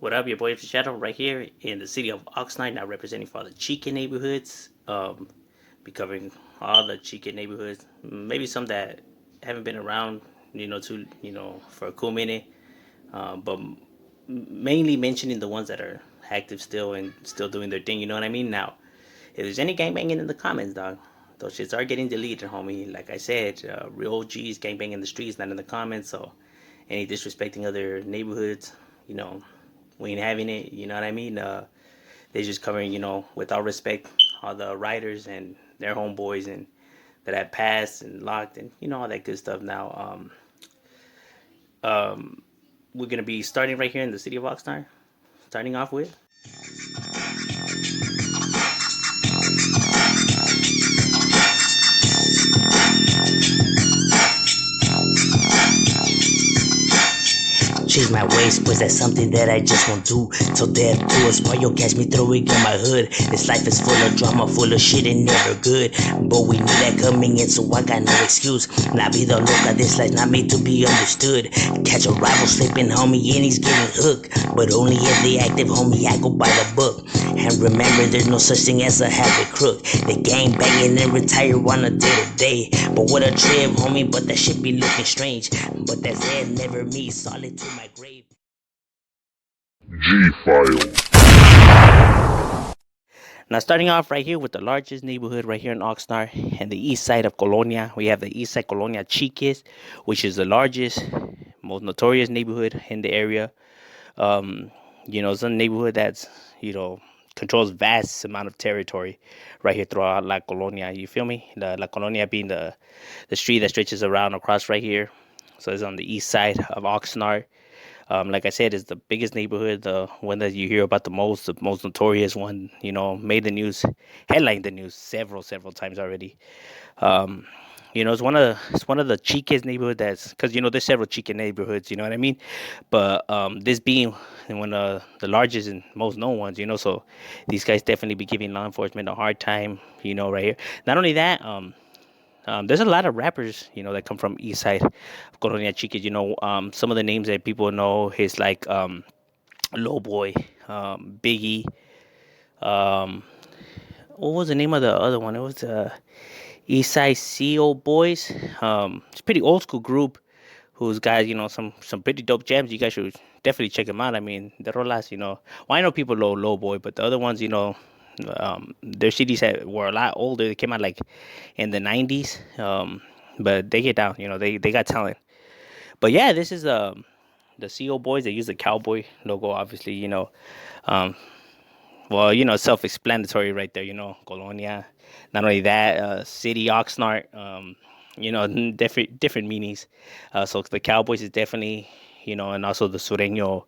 What up, your boy the Shadow right here in the city of Oxnard, now representing for all the chicken neighborhoods. Be covering all the chicken neighborhoods, maybe some that haven't been around, for a cool minute. But mainly mentioning the ones that are active still and still doing their thing. You know what I mean? Now, if there's any gangbanging in the comments, dog, those shits are getting deleted, homie. Like I said, real OGs gangbang in the streets, not in the comments. So any disrespecting other neighborhoods, you know, we ain't having it. You know what I mean? They're just covering, with all respect, all the writers and their homeboys and that have passed and locked and all that good stuff. Now, we're gonna be starting right here in the city of Oxnard. Starting off with. Change my ways, pues that's something that I just won't do. Till death do us part, you'll catch me throwing in my hood. This life is full of drama, full of shit and never good. But we knew that coming in, so I got no excuse. La vida loca, this life's not made to be understood. Catch a rival slipping, homie, and he's getting hooked. But only if they active, homie, I go by the book. And remember, there's no such thing as a habit crook. They gang banging and retire on a day to day. But what a trip, homie, but that shit be looking strange. But that's it, never me, solid to my grave. G-File. Now, starting off right here with the largest neighborhood right here in Oxnard and the east side of Colonia, we have the east side Colonia Chiques, which is the largest, most notorious neighborhood in the area. It's a neighborhood that's, controls vast amount of territory right here throughout La Colonia. You feel me? The La Colonia being the street that stretches around across right here. So it's on the east side of Oxnard. Like I said, it's the biggest neighborhood, the one that you hear about the most notorious one. Made the news, headlined the news several times already. It's one of the chicest neighborhood that's because there's several chicken neighborhoods. You know what I mean? But this being one of the largest and most known ones. So these guys definitely be giving law enforcement a hard time. Right here. Not only that, there's a lot of rappers, that come from east side of Colonia Chiques. Some of the names that people know is like Low Boy, Biggie. Um, what was the name of the other one? It was East Side CO Boys. It's a pretty old school group who's got some pretty dope jams. You guys should definitely check them out. I mean, the rolas, well, I know people know Low Boy, but the other ones, their CDs were a lot older. They came out like in the 90s. But they get down, they got talent. But yeah, this is the CO Boys. They use the cowboy logo, obviously. Um, self-explanatory right there. Colonia. Not only that, city Oxnard. Different meanings. So the Cowboys is definitely, and also the Sureño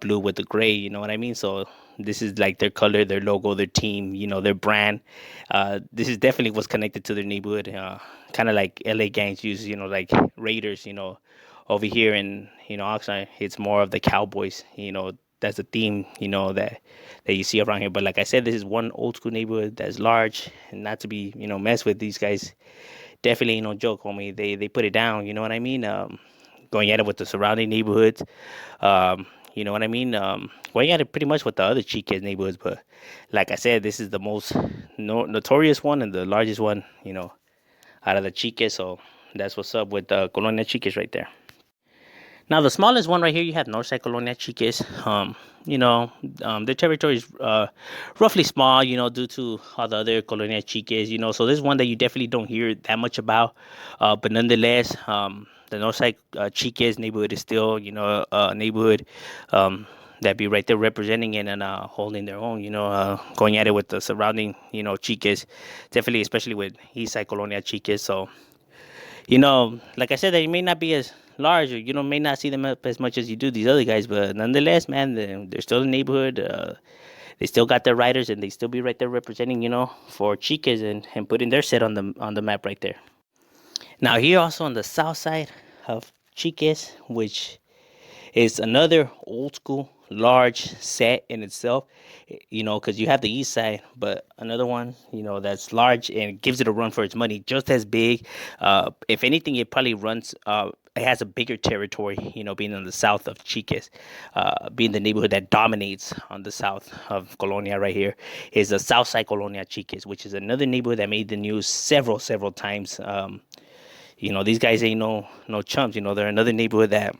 blue with the gray. You know what I mean? So this is like their color, their logo, their team. Their brand. This is definitely what's connected to their neighborhood. Kind of like LA gangs use, like Raiders. Over here in Oxnard, it's more of the Cowboys. That's a theme. That you see around here. But like I said, this is one old school neighborhood that's large and not to be messed with. These guys definitely ain't no joke, homie. They put it down. You know what I mean? Going at it with the surrounding neighborhoods. You know what I mean? Going at it pretty much with the other Chiques neighborhoods. But like I said, this is the most notorious one and the largest one. Out of the Chiques. So that's what's up with Colonia Chiques right there. Now, the smallest one right here, you have Northside Colonia Chiques. Their territory is roughly small, due to all the other Colonia Chiques, So this is one that you definitely don't hear that much about. But nonetheless, the Northside Chiques neighborhood is still, a neighborhood that be right there representing it and holding their own, going at it with the surrounding, Chiques. Definitely, especially with Eastside Colonia Chiques. So, like I said, they may not be as large, or may not see them up as much as you do these other guys, but nonetheless, man, they're still in the neighborhood. They still got their riders, and they still be right there representing, for Chiques and putting their set on the map right there. Now here also on the south side of Chiques, which It's another old school, large set in itself, because you have the east side, but another one, that's large and gives it a run for its money, just as big. If anything, it probably runs. It has a bigger territory, being in the south of Chiques, being the neighborhood that dominates on the south of Colonia right here, is the south side Colonia Chiques, which is another neighborhood that made the news several times. These guys ain't no chumps. They're another neighborhood that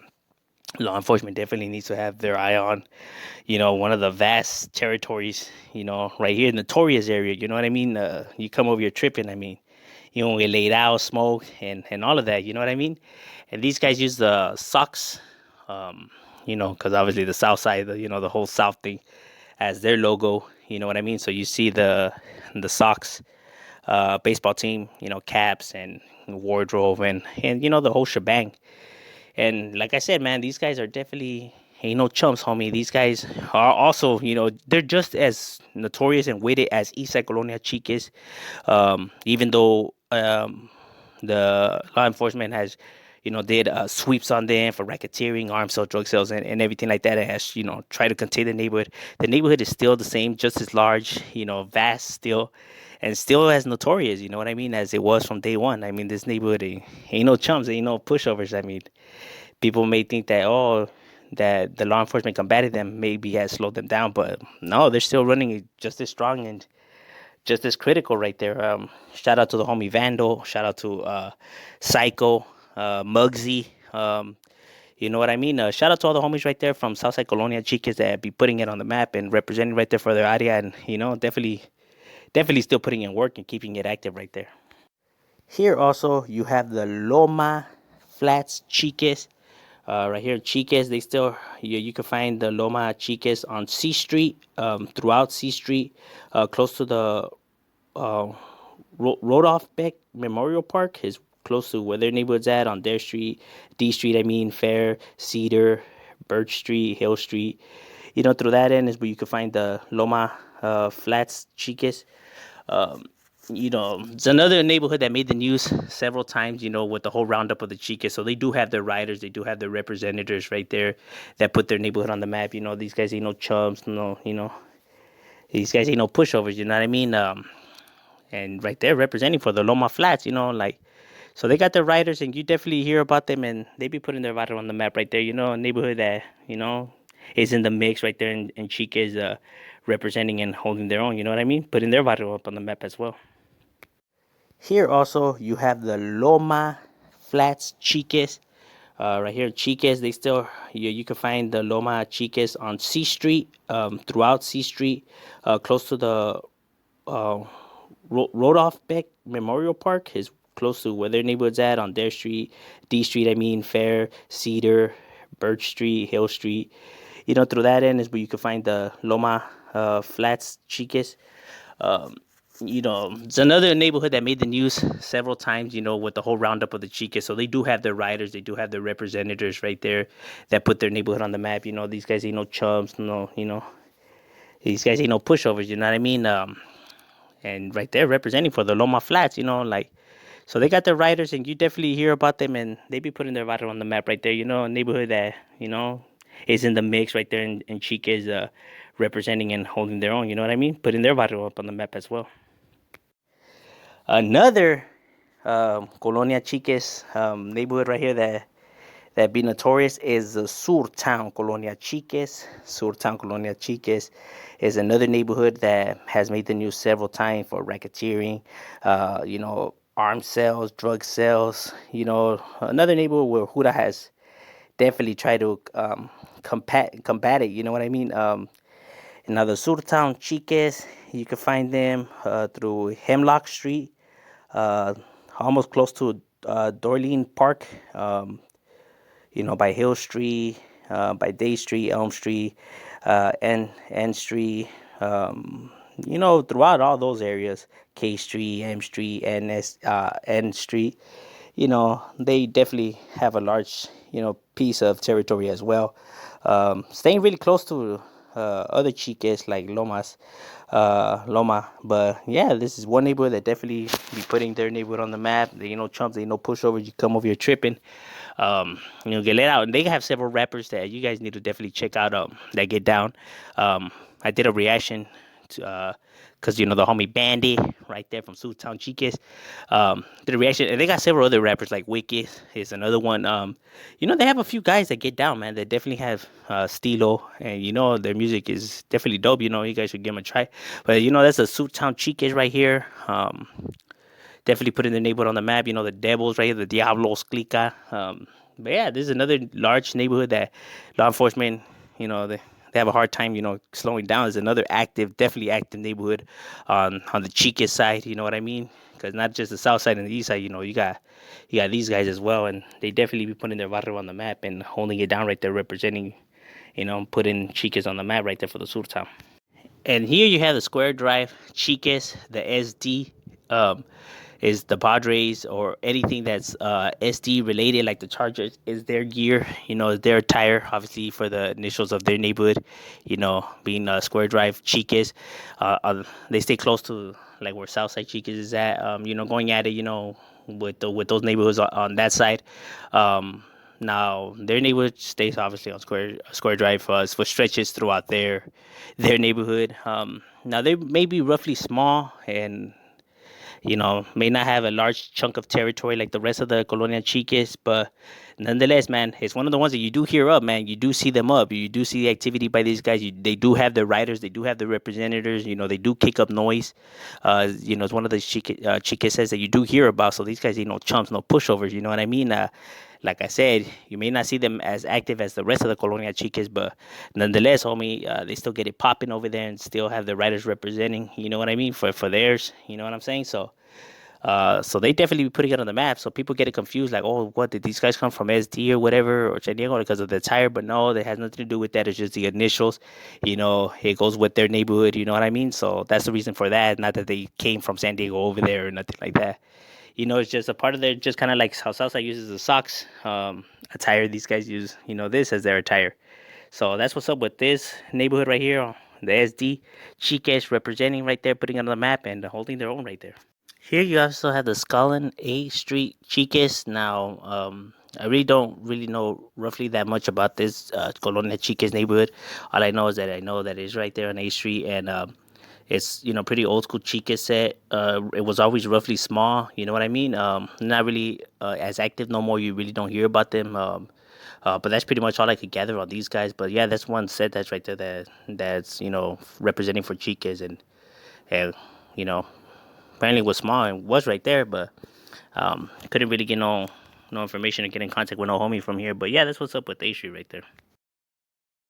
law enforcement definitely needs to have their eye on. One of the vast territories, right here in the Notorious area. You know what I mean? You come over here tripping. I mean, you don't get laid out, smoke, and all of that. You know what I mean? And these guys use the socks, um, because obviously the South Side, the whole South thing, as their logo. You know what I mean? So you see the socks, baseball team, caps and wardrobe and the whole shebang. And like I said, man, these guys are definitely ain't no chumps, homie. These guys are also, they're just as notorious and weighted as Eastside Colonia Chiques. Even though the law enforcement has, did sweeps on them for racketeering, arms sale, drug sales, and everything like that. It has, tried to contain the neighborhood. The neighborhood is still the same, just as large, vast still, and still as notorious. You know what I mean? As it was from day one. I mean, this neighborhood ain't no chumps, ain't no pushovers. I mean, people may think that that the law enforcement combated them maybe has slowed them down, but no, they're still running just as strong and just as critical right there. Shout out to the homie Vandal. Shout out to Psycho, Muggsy. You know what I mean? Shout out to all the homies right there from Southside Colonia Chicas that be putting it on the map and representing right there for their area, and definitely still putting in work and keeping it active right there. Here also you have the Loma Flats Chiques. Right here, Chiques, they still, you can find the Loma Chiques on C Street, throughout C Street, close to the uh, Rodolph Beck Memorial Park, is close to where their neighborhood's at on their street, D Street, I mean, Fair, Cedar, Birch Street, Hill Street. Through that end is where you can find the Loma Flats Chiques. Um, it's another neighborhood that made the news several times, with the whole roundup of the chicas. So they do have their riders, they do have their representatives right there that put their neighborhood on the map. These guys ain't no chumps, no, these guys ain't no pushovers, you know what I mean? And right there representing for the Loma Flats, like, so they got their riders and you definitely hear about them and they be putting their rider on the map right there, a neighborhood that, is in the mix right there in Chicas, representing and holding their own, you know what I mean? Putting their rider up on the map as well. Here also you have the Loma Flats Chiques. Right here, Chiques, they still, you can find the Loma Chiques on C Street, throughout C Street, close to the uh, Rodolph Beck Memorial Park, is close to where their neighborhood's at on their street, D Street, I mean, Fair, Cedar, Birch Street, Hill Street. Through that end is where you can find the Loma Flats Chiques. Um, it's another neighborhood that made the news several times, with the whole roundup of the chicas. So they do have their riders, they do have their representatives right there that put their neighborhood on the map. These guys ain't no chumps, no, these guys ain't no pushovers, you know what I mean? And right there representing for the Loma Flats, like, so they got their riders and you definitely hear about them and they be putting their rider on the map right there, a neighborhood that, is in the mix right there in Chicas, representing and holding their own, you know what I mean? Putting their rider up on the map as well. Another Colonia Chiques neighborhood right here that be notorious is the Sur Town Colonia Chiques. Sur Town Colonia Chiques is another neighborhood that has made the news several times for racketeering, arms sales, drug sales. Another neighborhood where Huda has definitely tried to combat it. You know what I mean? Now the Sur Town Chiques, you can find them through Hemlock Street, uh, almost close to Dorleen Park, by Hill Street, by Day Street, Elm Street, N Street, throughout all those areas, K Street, M Street, N Street, they definitely have a large, piece of territory as well. Staying really close to other chiques like Loma. But yeah, this is one neighborhood that definitely be putting their neighborhood on the map. They, chumps, they know pushovers. You come over here tripping. get let out. And they have several rappers that you guys need to definitely check out. That get down. I did a reaction to because the homie Bandy right there from Town Chiques did a reaction, and they got several other rappers like Wicked is another one. They have a few guys that get down, man. That definitely have stilo, and their music is definitely dope. You guys should give them a try. But that's a Town Chiques right here. Definitely putting the neighborhood on the map. The Devils right here, the Diablos Clica. But yeah, this is another large neighborhood that law enforcement, they have a hard time, slowing down. It's another definitely active neighborhood on the Chiques side. You know what I mean? Because not just the south side and the east side. You got these guys as well, and they definitely be putting their barrio on the map and holding it down right there, representing, putting Chiques on the map right there for the sur town. And here you have the Square Drive, Chiques, the SD. Is the Padres or anything that's SD related, like the Chargers, is their gear, is their attire, obviously for the initials of their neighborhood, being Square Drive, Chiques. They stay close to like where Southside Chiques is at, going at it, with those neighborhoods on that side. Now their neighborhood stays obviously on Square Drive for stretches throughout their neighborhood. Now they may be roughly small and may not have a large chunk of territory like the rest of the Colonia Chiques, but nonetheless, man, it's one of the ones that you do hear up, man. You do see them up. You do see the activity by these guys. They do have their riders. They do have their representatives. They do kick up noise. It's one of the Chiques says that you do hear about. So these guys ain't no chumps, no pushovers. You know what I mean? Like I said, you may not see them as active as the rest of the Colonia Chiques, but nonetheless, homie, they still get it popping over there and still have the riders representing. You know what I mean? For theirs. You know what I'm saying? So they definitely be putting it on the map. So people get it confused, like, oh, what did these guys come from SD or whatever or San Diego because of the tire? But no, that has nothing to do with that. It's just the initials. It goes with their neighborhood. You know what I mean? So that's the reason for that. Not that they came from San Diego over there or nothing like that. It's just a part of their, just kind of like how Southside uses the socks attire. These guys use, this as their attire. So that's what's up with this neighborhood right here. The SD Chiques representing right there, putting it on the map and holding their own right there. Here you also have the Scullin A Street Chiques. Now, I really don't know roughly that much about this Colonia Chiques neighborhood. All I know is that it's right there on A Street, and it's pretty old school Chiques set. It was always roughly small. You know what I mean? Not really as active no more. You really don't hear about them. But that's pretty much all I could gather on these guys. But yeah, that's one set that's right there that's representing for Chiques and you know apparently it was small and was right there, but couldn't really get no information or get in contact with no homie from here. But yeah, that's what's up with A Street right there.